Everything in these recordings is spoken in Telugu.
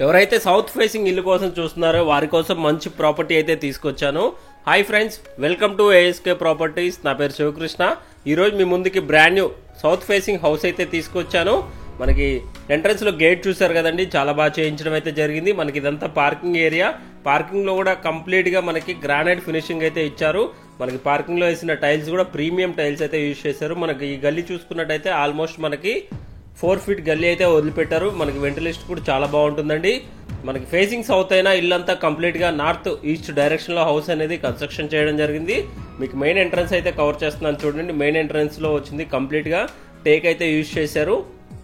ఎవరైతే సౌత్ ఫేసింగ్ ఇల్లు కోసం చూస్తున్నారో వారి కోసం మంచి ప్రాపర్టీ అయితే తీసుకొచ్చాను. Hi friends, welcome to ASK properties. నా పేరు శివకృష్ణ. ఈరోజు మీ ముందుకి brand new south facing house అయితే తీసుకొచ్చాను. మనకి ఎంట్రన్స్ లో గేట్ చూసారు కదండి, చాలా బాగా చేయించడం అయితే జరిగింది. మనకి ఇదంతా పార్కింగ్ ఏరియా. పార్కింగ్ లో కూడా కంప్లీట్ గా మనకి గ్రానైట్ ఫినిషింగ్ అయితే ఇచ్చారు. మనకి పార్కింగ్ లో వేసిన టైల్స్ కూడా ప్రీమియం టైల్స్ అయితే యూజ్ చేశారు. మనకి ఈ గల్లీ చూసుకున్నట్టయితే ఆల్మోస్ట్ మనకి 4 ఫీట్ గల్లీ అయితే వదిలిపెట్టారు. మనకి వెంటిలేషన్ కూడా చాలా బాగుంటుందండి. మనకి ఫేసింగ్ సౌత్ అయినా ఇల్లంతా కంప్లీట్ గా నార్త్ ఈస్ట్ డైరెక్షన్ లో హౌస్ అనేది కన్స్ట్రక్షన్ చేయడం జరిగింది. మీకు మెయిన్ ఎంట్రన్స్ అయితే కవర్ చేస్తున్నాను చూడండి. మెయిన్ ఎంట్రన్స్ లో వచ్చింది కంప్లీట్ గా టేక్ అయితే యూజ్ చేశారు.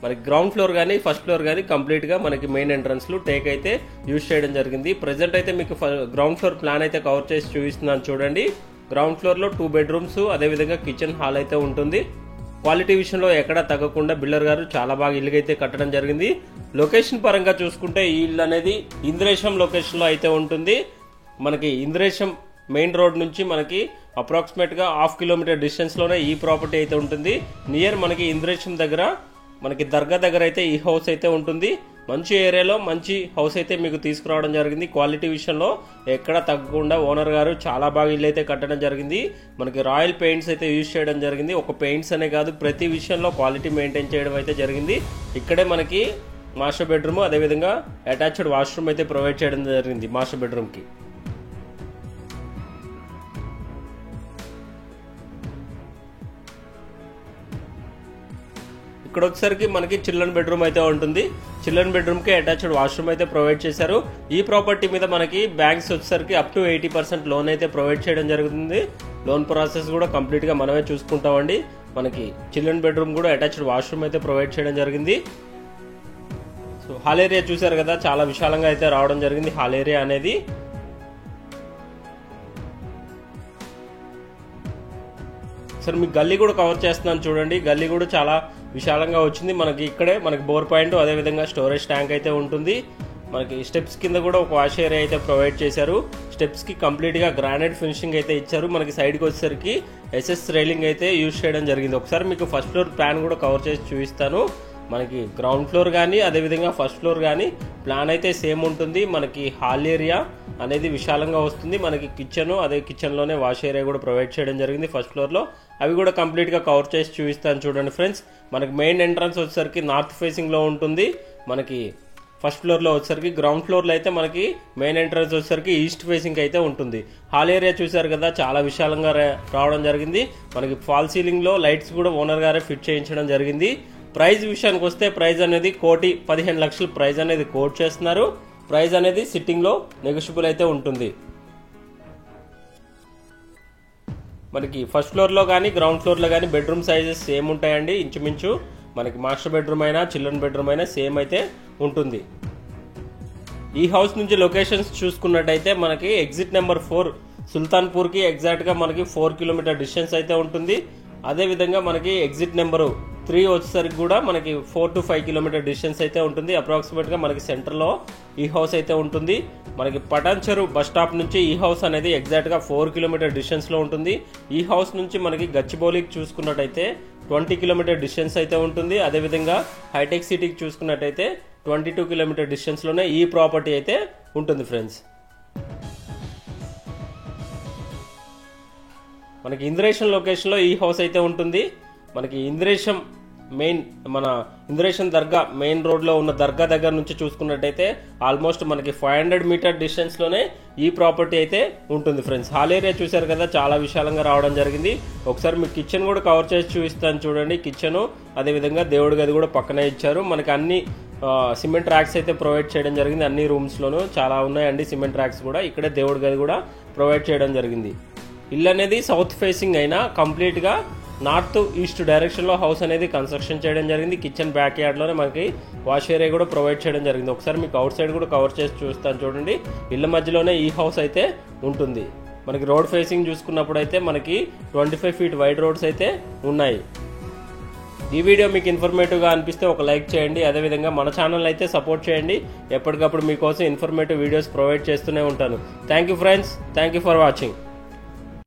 మనకి గ్రౌండ్ ఫ్లోర్ కానీ ఫస్ట్ ఫ్లోర్ కానీ కంప్లీట్ గా మనకి మెయిన్ ఎంట్రన్స్ లో టేక్ అయితే యూజ్ చేయడం జరిగింది. ప్రెసెంట్ అయితే మీకు గ్రౌండ్ ఫ్లోర్ ప్లాన్ అయితే కవర్ చేసి చూపిస్తున్నాను చూడండి. గ్రౌండ్ ఫ్లోర్ లో 2 బెడ్రూమ్స్, అదేవిధంగా కిచెన్ హాల్ అయితే ఉంటుంది. క్వాలిటీ విషయంలో ఎక్కడా తగ్గకుండా బిల్డర్ గారు చాలా బాగా ఇల్లు అయితే కట్టడం జరిగింది. లొకేషన్ పరంగా చూసుకుంటే ఈ ఇల్లు అనేది ఇంద్రేశం లొకేషన్ లో అయితే ఉంటుంది. మనకి ఇంద్రేశం మెయిన్ రోడ్ నుంచి మనకి అప్రాక్సిమేట్ గా 1/2 కిలోమీటర్ డిస్టెన్స్ లోనే ఈ ప్రాపర్టీ అయితే ఉంటుంది. నియర్ మనకి ఇంద్రేశం దగ్గర మనకి దర్గా దగ్గర అయితే ఈ హౌస్ అయితే ఉంటుంది. మంచి ఏరియాలో మంచి హౌస్ అయితే మీకు తీసుకురావడం జరిగింది. క్వాలిటీ విషయంలో ఎక్కడ తగ్గకుండా ఓనర్ గారు చాలా బాగా ఇల్లు అయితే కట్టడం జరిగింది. మనకి రాయల్ పెయింట్స్ అయితే యూజ్ చేయడం జరిగింది. ఒక పెయింట్స్ అనే కాదు, ప్రతి విషయంలో క్వాలిటీ మెయింటైన్ చేయడం అయితే జరిగింది. ఇక్కడే మనకి మాస్టర్ బెడ్రూమ్, అదేవిధంగా అటాచ్డ్ వాష్రూమ్ అయితే ప్రొవైడ్ చేయడం జరిగింది మాస్టర్ బెడ్రూమ్ కి. ఇక్కడ వచ్చేసరికి మనకి చిల్డ్రన్ బెడ్రూమ్ అయితే ఉంటుంది. చిల్డ్రన్ బెడ్రూమ్ కి అటాచ్డ్ వాష్రూమ్ అయితే ప్రొవైడ్ చేశారు. ఈ ప్రాపర్టీ మీద మనకి బ్యాంక్స్ వచ్చేసరికి అప్ టు 80% లోన్ అయితే ప్రొవైడ్ చేయడం జరుగుతుంది. లోన్ ప్రాసెస్ కూడా కంప్లీట్ గా మనమే చూసుకుంటామండి. మనకి చిల్డ్రన్ బెడ్రూమ్ కూడా అటాచ్డ్ వాష్రూమ్ అయితే ప్రొవైడ్ చేయడం జరిగింది. సో హాల్ ఏరియా చూసారు కదా, చాలా విశాలంగా అయితే రావడం జరిగింది హాల్ ఏరియా అనేది. సరే మీకు గల్లీ కూడా కవర్ చేస్తున్నాను చూడండి. గల్లీ కూడా చాలా విశాలంగా వచ్చింది. మనకి ఇక్కడే మనకి బోర్ పాయింట్, అదేవిధంగా స్టోరేజ్ ట్యాంక్ అయితే ఉంటుంది. మనకి స్టెప్స్ కింద కూడా ఒక వాష్ ఏరియా అయితే ప్రొవైడ్ చేశారు. స్టెప్స్ కి కంప్లీట్ గా గ్రానైట్ ఫినిషింగ్ అయితే ఇచ్చారు. మనకి సైడ్ కి వచ్చేసరికి ఎస్ఎస్ రైలింగ్ అయితే యూజ్ చేయడం జరిగింది. ఒకసారి మీకు ఫస్ట్ ఫ్లోర్ ప్లాన్ కూడా కవర్ చేసి చూపిస్తాను. మనకి గ్రౌండ్ ఫ్లోర్ కానీ అదేవిధంగా ఫస్ట్ ఫ్లోర్ కానీ ప్లాన్ అయితే సేమ్ ఉంటుంది. మనకి హాల్ ఏరియా అనేది విశాలంగా వస్తుంది. మనకి కిచెన్, అదే కిచెన్ లోనే వాష్ ఏరియా కూడా ప్రొవైడ్ చేయడం జరిగింది ఫస్ట్ ఫ్లోర్ లో. అవి కూడా కంప్లీట్ గా కవర్ చేసి చూపిస్తాను చూడండి ఫ్రెండ్స్. మనకి మెయిన్ ఎంట్రన్స్ వచ్చేసరికి నార్త్ ఫేసింగ్ లో ఉంటుంది. మనకి ఫస్ట్ ఫ్లోర్ లో వచ్చేసరికి, గ్రౌండ్ ఫ్లోర్ లో అయితే మనకి మెయిన్ ఎంట్రన్స్ వచ్చేసరికి ఈస్ట్ ఫేసింగ్ అయితే ఉంటుంది. హాల్ ఏరియా చూసారు కదా, చాలా విశాలంగా రావడం జరిగింది. మనకి ఫాల్ సీలింగ్ లో లైట్స్ కూడా ఓనర్ గారే ఫిట్ చేయించడం జరిగింది. ప్రైస్ విషయానికి వస్తే ప్రైస్ అనేది 1,15,00,000 ప్రైస్ అనేది కోట్ చేస్తున్నారు. ప్రైస్ అనేది సిట్టింగ్ లో నెగోషియబుల్ అయితే ఉంటుంది. మనకి ఫస్ట్ ఫ్లోర్ లో కానీ గ్రౌండ్ ఫ్లోర్ లో కానీ బెడ్రూమ్ సైజెస్ సేమ్ ఉంటాయండి ఇంచుమించు. మనకి మాస్టర్ బెడ్రూమ్ అయినా చిల్డ్రన్ బెడ్రూమ్ అయినా సేమ్ అయితే ఉంటుంది. ఈ హౌస్ నుంచి లొకేషన్స్ చూసుకున్నట్టయితే మనకి ఎగ్జిట్ నెంబర్ 4 సుల్తాన్పూర్ కి ఎగ్జాక్ట్ గా మనకి 4 కిలోమీటర్ డిస్టెన్స్ అయితే ఉంటుంది. అదే విధంగా మనకి ఎగ్జిట్ నెంబర్ 3 వచ్చేసరికి కూడా మనకి 4 to 5 కిలోమీటర్ డిస్టెన్స్ అయితే ఉంటుంది. అప్రాక్సిమేట్ గా మనకి సెంటర్ లో ఈ హౌస్ అయితే ఉంటుంది. మనకి పటాన్చెరు బస్ స్టాప్ నుంచి ఈ హౌస్ అనేది ఎగ్జాక్ట్ గా 4 కిలోమీటర్ డిస్టెన్స్ లో ఉంటుంది. ఈ హౌస్ నుంచి మనకి గచ్చిబౌలికి చూసుకున్నట్టయితే 20 కిలోమీటర్ డిస్టెన్స్ అయితే ఉంటుంది. అదేవిధంగా హైటెక్ సిటీకి చూసుకున్నట్టయితే 22 కిలోమీటర్ డిస్టెన్స్ లోనే ఈ ప్రాపర్టీ అయితే ఉంటుంది ఫ్రెండ్స్. మనకి ఇంద్రేశం లొకేషన్ లో ఈ హౌస్ అయితే ఉంటుంది. మనకి ఇంద్రేశం మెయిన్, మన ఇంద్రేశం దర్గా మెయిన్ రోడ్ లో ఉన్న దర్గా దగ్గర నుంచి చూసుకున్నట్టయితే ఆల్మోస్ట్ మనకి 500 మీటర్ డిస్టెన్స్ లోనే ఈ ప్రాపర్టీ అయితే ఉంటుంది ఫ్రెండ్స్. హాల్ ఏరియా చూసారు కదా, చాలా విశాలంగా రావడం జరిగింది. ఒకసారి మీకు కిచెన్ కూడా కవర్ చేసి చూపిస్తాను చూడండి. కిచెన్ అదేవిధంగా దేవుడి గది కూడా పక్కనే ఇచ్చారు. మనకి అన్ని సిమెంట్ ర్యాక్స్ అయితే ప్రొవైడ్ చేయడం జరిగింది. అన్ని రూమ్స్ లోనూ చాలా ఉన్నాయండి సిమెంట్ ర్యాక్స్ కూడా. ఇక్కడే దేవుడి గది కూడా ప్రొవైడ్ చేయడం జరిగింది. ఇల్లు అనేది సౌత్ ఫేసింగ్ అయినా కంప్లీట్ గా నార్త్ ఈస్ట్ డైరెక్షన్ లో హౌస్ అనేది కన్స్ట్రక్షన్ చేయడం జరిగింది. కిచెన్ బ్యాక్ యార్డ్ లోనే మనకి వాష్ ఏరియా కూడా ప్రొవైడ్ చేయడం జరిగింది. ఒకసారి మీకు అవుట్ సైడ్ కూడా కవర్ చేసి చూస్తాను చూడండి. ఇళ్ల మధ్యలోనే ఈ హౌస్ అయితే ఉంటుంది. మనకి రోడ్ ఫేసింగ్ చూసుకున్నప్పుడు అయితే మనకి 25 ఫీట్ వైడ్ రోడ్స్ అయితే ఉన్నాయి. ఈ వీడియో మీకు ఇన్ఫర్మేటివ్ గా అనిపిస్తే ఒక లైక్ చేయండి. అదేవిధంగా మన ఛానల్ అయితే సపోర్ట్ చేయండి. ఎప్పటికప్పుడు మీకోసం ఇన్ఫర్మేటివ్ వీడియోస్ ప్రొవైడ్ చేస్తూనే ఉంటాను. Thank you friends, thank you for watching.